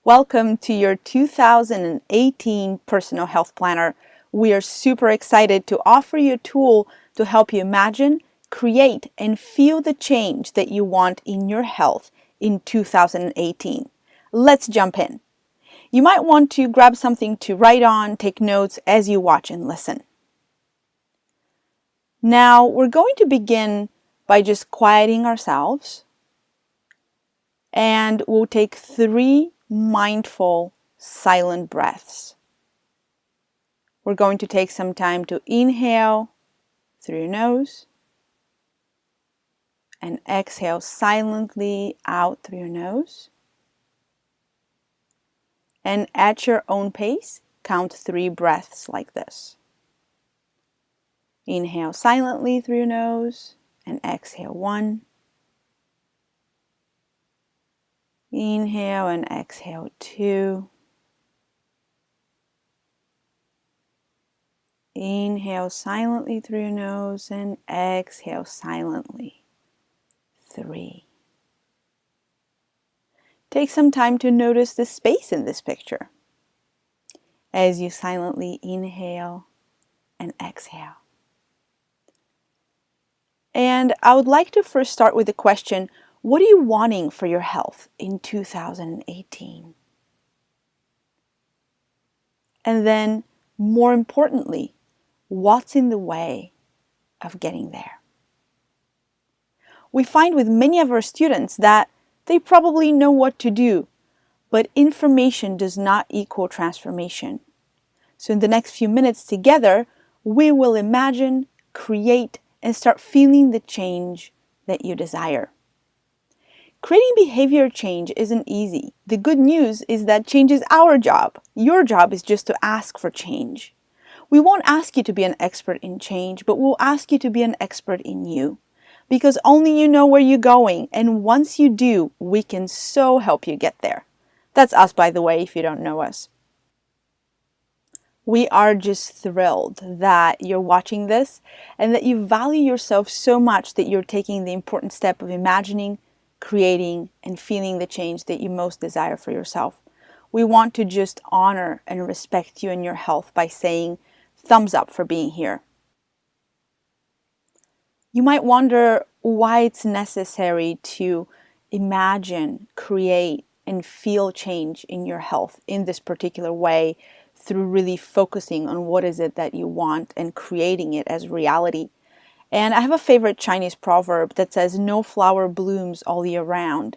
Welcome to your 2018 Personal Health Planner. We are super excited to offer you a tool to help you imagine, create, and feel the change that you want in your health in 2018. Let's jump in. You might want to grab something to write on, take notes as you watch and listen. Now, we're going to begin by just quieting ourselves, and we'll take 3 mindful, silent breaths. We're going to take some time to inhale through your nose and exhale silently out through your nose. And at your own pace, count 3 breaths like this. Inhale silently through your nose and exhale 1. Inhale and exhale 2. Inhale silently through your nose and exhale silently 3. Take some time to notice the space in this picture as you silently inhale and exhale. And I would like to first start with the question, what are you wanting for your health in 2018? And then, more importantly, what's in the way of getting there? We find with many of our students that they probably know what to do, but information does not equal transformation. So in the next few minutes together, we will imagine, create, and start feeling the change that you desire. Creating behavior change isn't easy. The good news is that change is our job. Your job is just to ask for change. We won't ask you to be an expert in change, but we'll ask you to be an expert in you. Because only you know where you're going, and once you do, we can so help you get there. That's us, by the way, if you don't know us. We are just thrilled that you're watching this and that you value yourself so much that you're taking the important step of imagining, creating, and feeling the change that you most desire for yourself. We want to just honor and respect you and your health by saying thumbs up for being here. You might wonder why it's necessary to imagine, create, and feel change in your health in this particular way through really focusing on what is it that you want and creating it as reality. And I have a favorite Chinese proverb that says, no flower blooms all year round.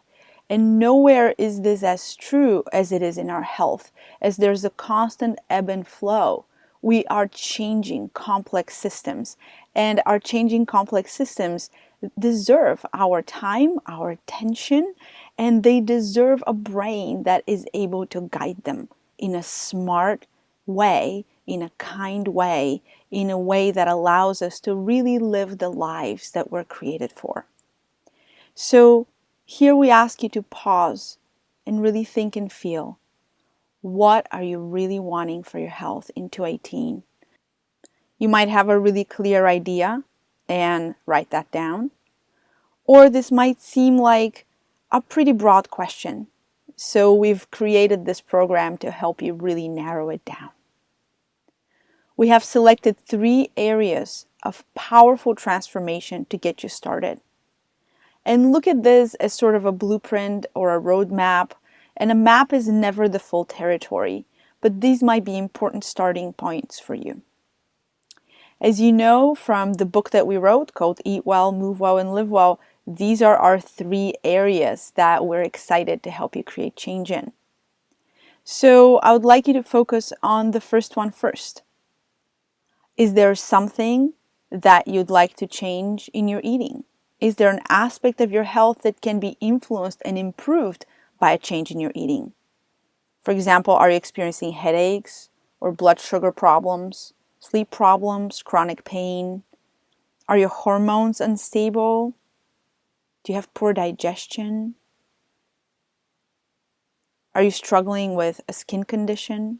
And nowhere is this as true as it is in our health, as there's a constant ebb and flow. We are changing complex systems, and our changing complex systems deserve our time, our attention, and they deserve a brain that is able to guide them in a smart way, in a kind way, in a way that allows us to really live the lives that we're created for. So here we ask you to pause and really think and feel. What are you really wanting for your health in 2018? You might have a really clear idea and write that down. Or this might seem like a pretty broad question. So we've created this program to help you really narrow it down. We have selected 3 areas of powerful transformation to get you started. And look at this as sort of a blueprint or a roadmap. And a map is never the full territory, but these might be important starting points for you. As you know from the book that we wrote called Eat Well, Move Well, and Live Well, these are our 3 areas that we're excited to help you create change in. So I would like you to focus on the first one first. Is there something that you'd like to change in your eating? Is there an aspect of your health that can be influenced and improved by a change in your eating? For example, are you experiencing headaches or blood sugar problems, sleep problems, chronic pain? Are your hormones unstable? Do you have poor digestion? Are you struggling with a skin condition?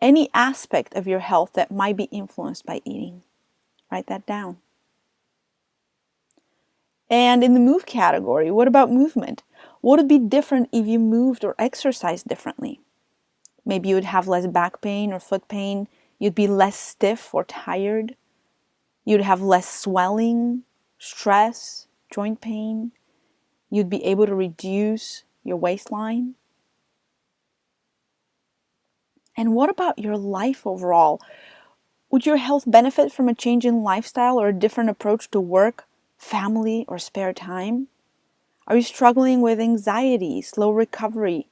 Any aspect of your health that might be influenced by eating. Write that down. And in the move category, what about movement? What would be different if you moved or exercised differently? Maybe you would have less back pain or foot pain. You'd be less stiff or tired. You'd have less swelling, stress, joint pain. You'd be able to reduce your waistline. And what about your life overall? Would your health benefit from a change in lifestyle or a different approach to work, family, or spare time? Are you struggling with anxiety, slow recovery,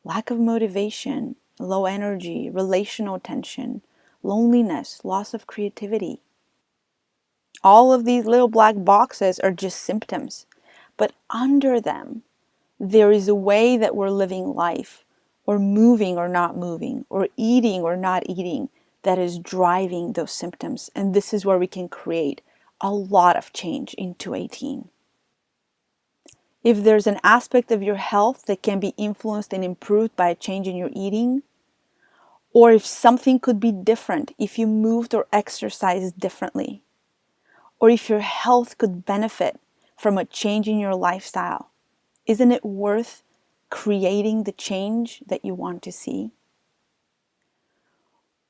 lack of motivation, low energy, relational tension, loneliness, loss of creativity? All of these little black boxes are just symptoms, but under them, there is a way that we're living life, or moving or not moving, or eating or not eating, that is driving those symptoms. And this is where we can create a lot of change in 218. If there's an aspect of your health that can be influenced and improved by a change in your eating, or if something could be different if you moved or exercised differently, or if your health could benefit from a change in your lifestyle, isn't it worth creating the change that you want to see?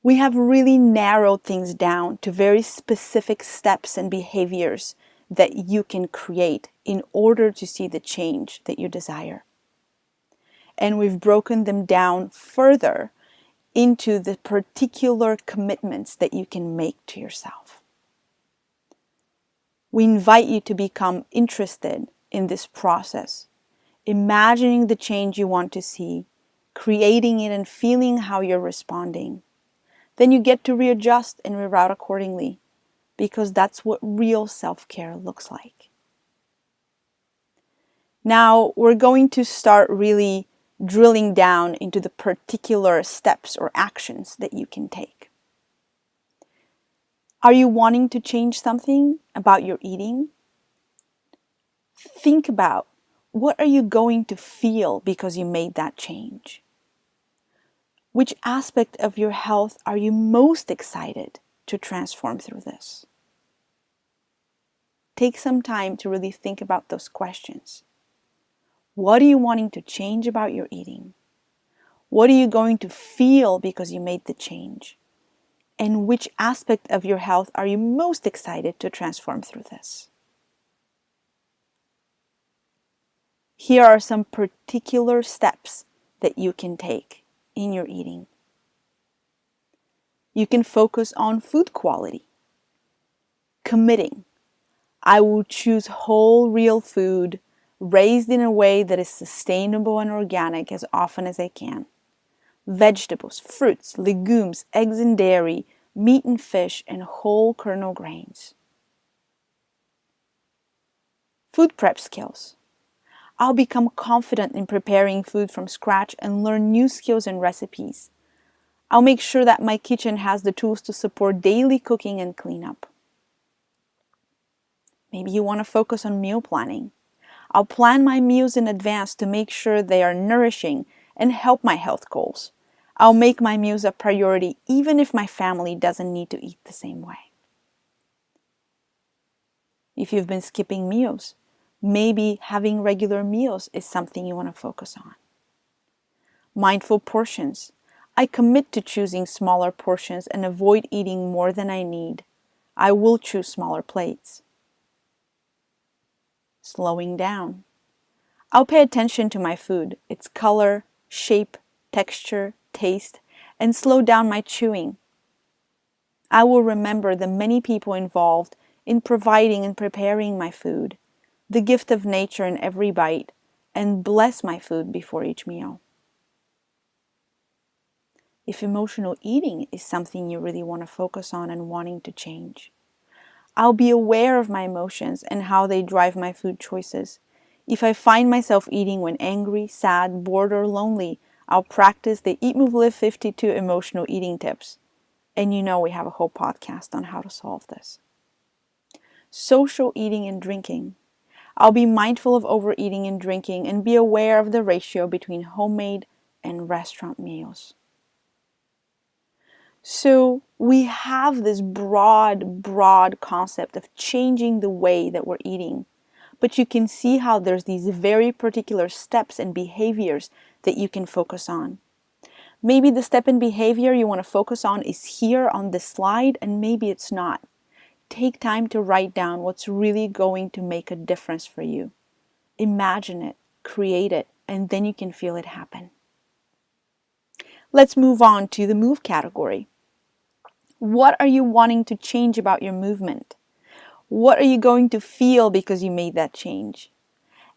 We have really narrowed things down to very specific steps and behaviors that you can create in order to see the change that you desire. And we've broken them down further into the particular commitments that you can make to yourself. We invite you to become interested in this process, imagining the change you want to see, creating it and feeling how you're responding. Then you get to readjust and reroute accordingly, because that's what real self-care looks like. Now we're going to start really drilling down into the particular steps or actions that you can take. Are you wanting to change something about your eating? Think about, what are you going to feel because you made that change? Which aspect of your health are you most excited to transform through this? Take some time to really think about those questions. What are you wanting to change about your eating? What are you going to feel because you made the change? And which aspect of your health are you most excited to transform through this? Here are some particular steps that you can take in your eating. You can focus on food quality. Committing. I will choose whole, real food raised in a way that is sustainable and organic as often as I can. Vegetables, fruits, legumes, eggs and dairy, meat and fish, and whole kernel grains. Food prep skills. I'll become confident in preparing food from scratch and learn new skills and recipes. I'll make sure that my kitchen has the tools to support daily cooking and cleanup. Maybe you want to focus on meal planning. I'll plan my meals in advance to make sure they are nourishing and help my health goals. I'll make my meals a priority even if my family doesn't need to eat the same way. If you've been skipping meals, maybe having regular meals is something you want to focus on. Mindful portions. I commit to choosing smaller portions and avoid eating more than I need. I will choose smaller plates. Slowing down. I'll pay attention to my food, its color, shape, texture, taste, and slow down my chewing. I will remember the many people involved in providing and preparing my food, the gift of nature in every bite, and bless my food before each meal. If emotional eating is something you really want to focus on and wanting to change, I'll be aware of my emotions and how they drive my food choices. If I find myself eating when angry, sad, bored, or lonely, I'll practice the Eat, Move, Live 52 emotional eating tips. And you know we have a whole podcast on how to solve this. Social eating and drinking. I'll be mindful of overeating and drinking and be aware of the ratio between homemade and restaurant meals. So we have this broad concept of changing the way that we're eating. but you can see how there's these very particular steps and behaviors that you can focus on. Maybe the step and behavior you want to focus on is here on this slide, and maybe it's not. Take time to write down what's really going to make a difference for you. Imagine it, create it, and then you can feel it happen. Let's move on to the move category. What are you wanting to change about your movement? What are you going to feel because you made that change?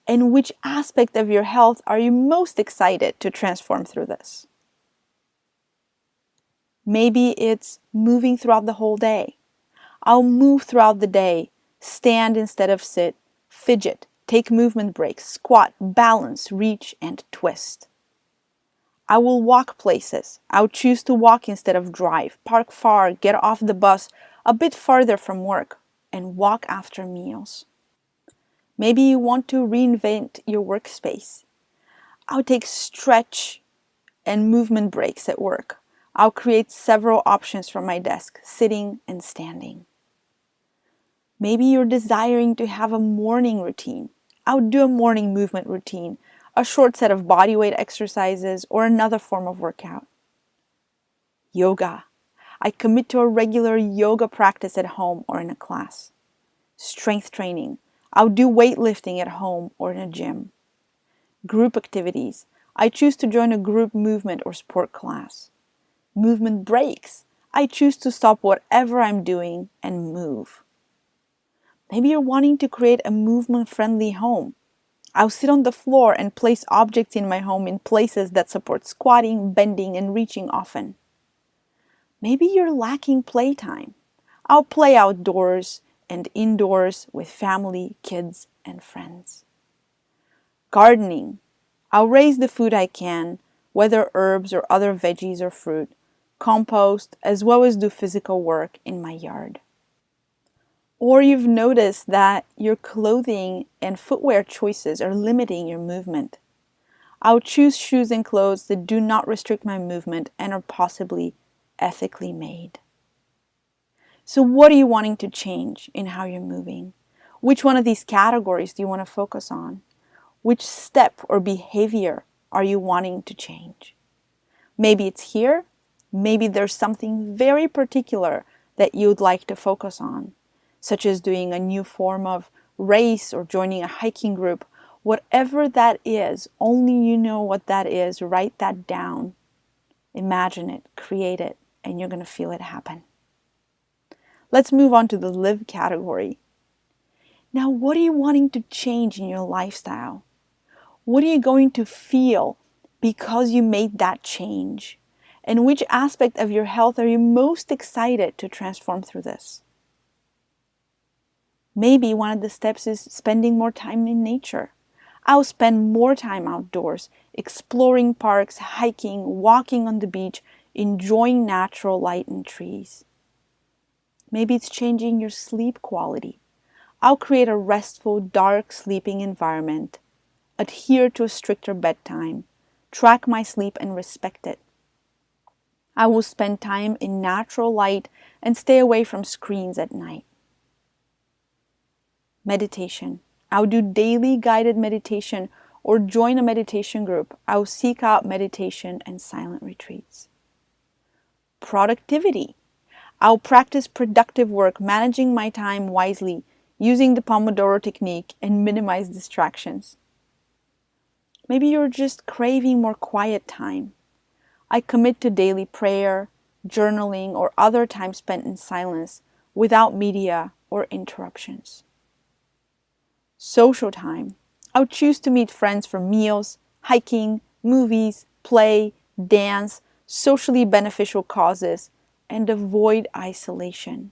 And which aspect of your health are you most excited to transform through this? Maybe it's moving throughout the whole day. I'll move throughout the day, stand instead of sit, fidget, take movement breaks, squat, balance, reach, and twist. I will walk places. I'll choose to walk instead of drive, park far, get off the bus a bit farther from work, and walk after meals. Maybe you want to reinvent your workspace. I'll take stretch and movement breaks at work. I'll create several options from my desk, sitting and standing. Maybe you're desiring to have a morning routine. I'll do a morning movement routine, a short set of bodyweight exercises, or another form of workout. Yoga. I commit to a regular yoga practice at home or in a class. Strength training. I'll do weightlifting at home or in a gym. Group activities. I choose to join a group movement or sport class. Movement breaks. I choose to stop whatever I'm doing and move. Maybe you're wanting to create a movement-friendly home. I'll sit on the floor and place objects in my home in places that support squatting, bending, and reaching often. Maybe you're lacking playtime. I'll play outdoors and indoors with family, kids, and friends. Gardening. I'll raise the food I can, whether herbs or other veggies or fruit, compost, as well as do physical work in my yard. Or you've noticed that your clothing and footwear choices are limiting your movement. I'll choose shoes and clothes that do not restrict my movement and are possibly ethically made. So what are you wanting to change in how you're moving? Which one of these categories do you want to focus on? Which step or behavior are you wanting to change? Maybe it's here. Maybe there's something very particular that you'd like to focus on, such as doing a new form of race or joining a hiking group. Whatever that is, only you know what that is. Write that down. Imagine it, create it, and you're going to feel it happen. Let's move on to the live category. Now, what are you wanting to change in your lifestyle? What are you going to feel because you made that change? And which aspect of your health are you most excited to transform through this? Maybe one of the steps is spending more time in nature. I'll spend more time outdoors, exploring parks, hiking, walking on the beach, enjoying natural light and trees. Maybe it's changing your sleep quality. I'll create a restful, dark sleeping environment, adhere to a stricter bedtime, track my sleep and respect it. I will spend time in natural light and stay away from screens at night. Meditation. I'll do daily guided meditation or join a meditation group. I'll seek out meditation and silent retreats. Productivity. I'll practice productive work, managing my time wisely, using the Pomodoro technique and minimize distractions. Maybe you're just craving more quiet time. I commit to daily prayer, journaling, or other time spent in silence without media or interruptions. Social time. I'll choose to meet friends for meals, hiking, movies, play, dance, socially beneficial causes, and avoid isolation.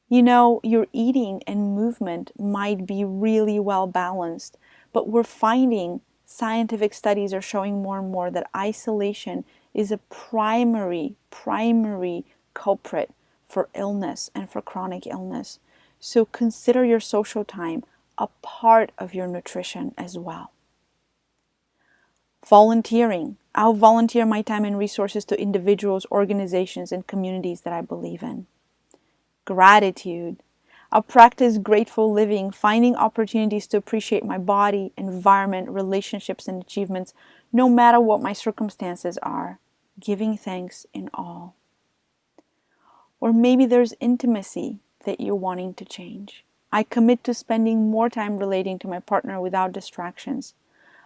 You know, your eating and movement might be really well balanced, but we're finding scientific studies are showing more and more that isolation is a primary culprit for illness and for chronic illness. So consider your social time a part of your nutrition as well. Volunteering. I'll volunteer my time and resources to individuals, organizations, and communities that I believe in. Gratitude. I'll practice grateful living, finding opportunities to appreciate my body, environment, relationships, and achievements, no matter what my circumstances are, giving thanks in all. Or maybe there's intimacy that you're wanting to change. I commit to spending more time relating to my partner without distractions,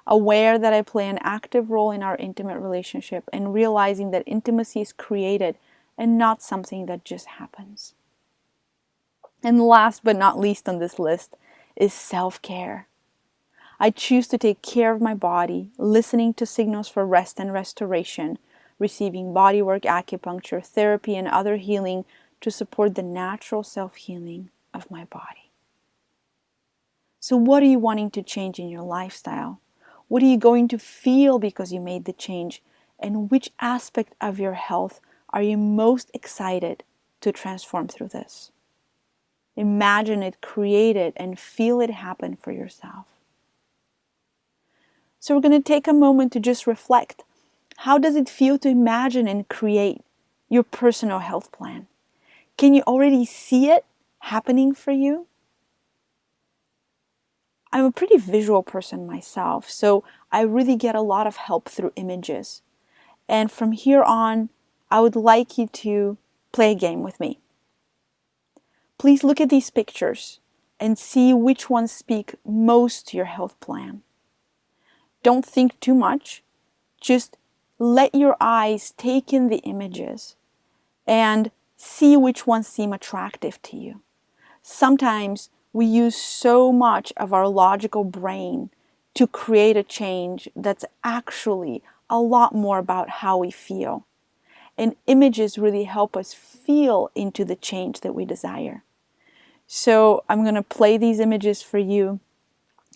aware that I play an active role in our intimate relationship, and realizing that intimacy is created and not something that just happens. And last but not least on this list is self-care. I choose to take care of my body, listening to signals for rest and restoration, receiving bodywork, acupuncture, therapy, and other healing to support the natural self-healing of my body. So what are you wanting to change in your lifestyle? What are you going to feel because you made the change? And which aspect of your health are you most excited to transform through this? Imagine it, create it, and feel it happen for yourself. So we're going to take a moment to just reflect. How does it feel to imagine and create your personal health plan? Can you already see it happening for you? I'm a pretty visual person myself, so I really get a lot of help through images. And from here on, I would like you to play a game with me. Please look at these pictures and see which ones speak most to your health plan. Don't think too much. Just let your eyes take in the images and see which ones seem attractive to you. Sometimes we use so much of our logical brain to create a change that's actually a lot more about how we feel. And images really help us feel into the change that we desire. So I'm going to play these images for you,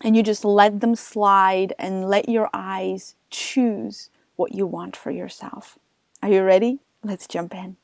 and you just let them slide and let your eyes choose what you want for yourself. Are you ready? Let's jump in.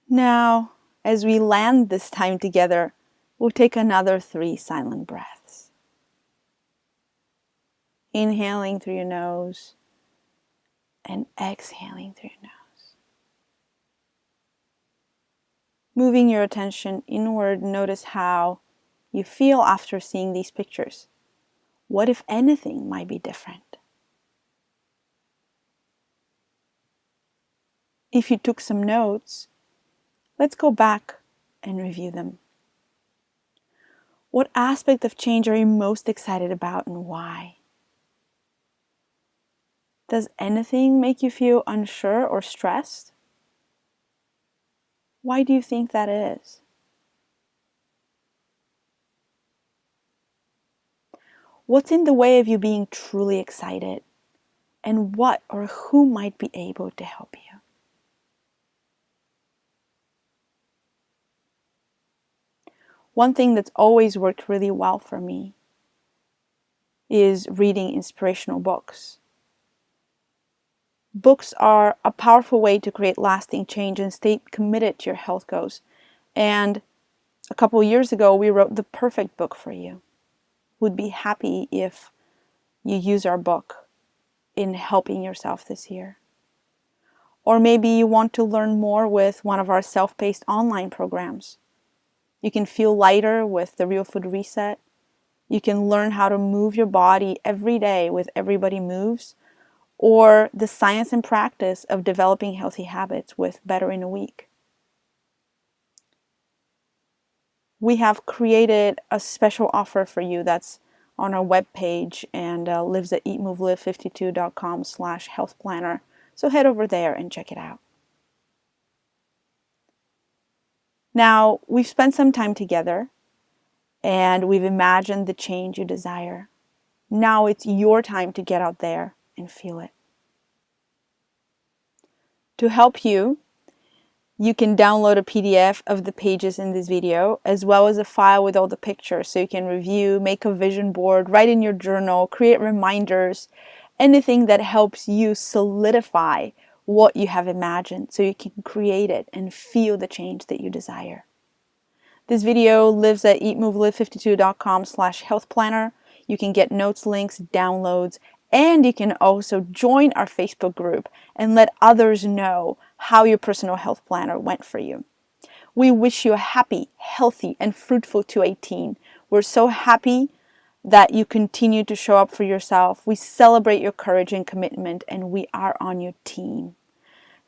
Now, as we land this time together, we'll take another 3 silent breaths. Inhaling through your nose and exhaling through your nose. Moving your attention inward, notice how you feel after seeing these pictures. What, if anything, might be different? If you took some notes, let's go back and review them. What aspect of change are you most excited about and why? Does anything make you feel unsure or stressed? Why do you think that is? What's in the way of you being truly excited? And what or who might be able to help you? One thing that's always worked really well for me is reading inspirational books. Books are a powerful way to create lasting change and stay committed to your health goals. And a couple of years ago, we wrote the perfect book for you. Would be happy if you use our book in helping yourself this year. Or maybe you want to learn more with one of our self-paced online programs. You can feel lighter with the Real Food Reset. You can learn how to move your body every day with Everybody Moves, or the science and practice of developing healthy habits with Better in a Week. We have created a special offer for you that's on our webpage and lives at eatmovelive52.com/health planner. So head over there and check it out. Now, we've spent some time together and we've imagined the change you desire. Now it's your time to get out there and feel it. To help you, you can download a PDF of the pages in this video, as well as a file with all the pictures, so you can review, make a vision board, write in your journal, create reminders, anything that helps you solidify what you have imagined so you can create it and feel the change that you desire. This video lives at eatmovelive52.com/health planner. You can get notes, links, downloads, and you can also join our Facebook group and let others know how your personal health planner went for you. We wish you a happy, healthy, and fruitful 2018. We're so happy that you continue to show up for yourself. We celebrate your courage and commitment, and we are on your team.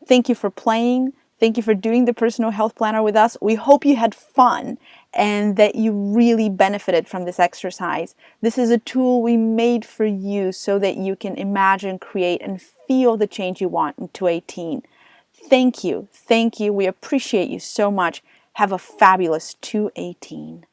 Thank you for playing. Thank you for doing the personal health planner with us. We hope you had fun and that you really benefited from this exercise. This is a tool we made for you so that you can imagine, create, and feel the change you want in 2018. Thank you. Thank you. We appreciate you so much. Have a fabulous 2018.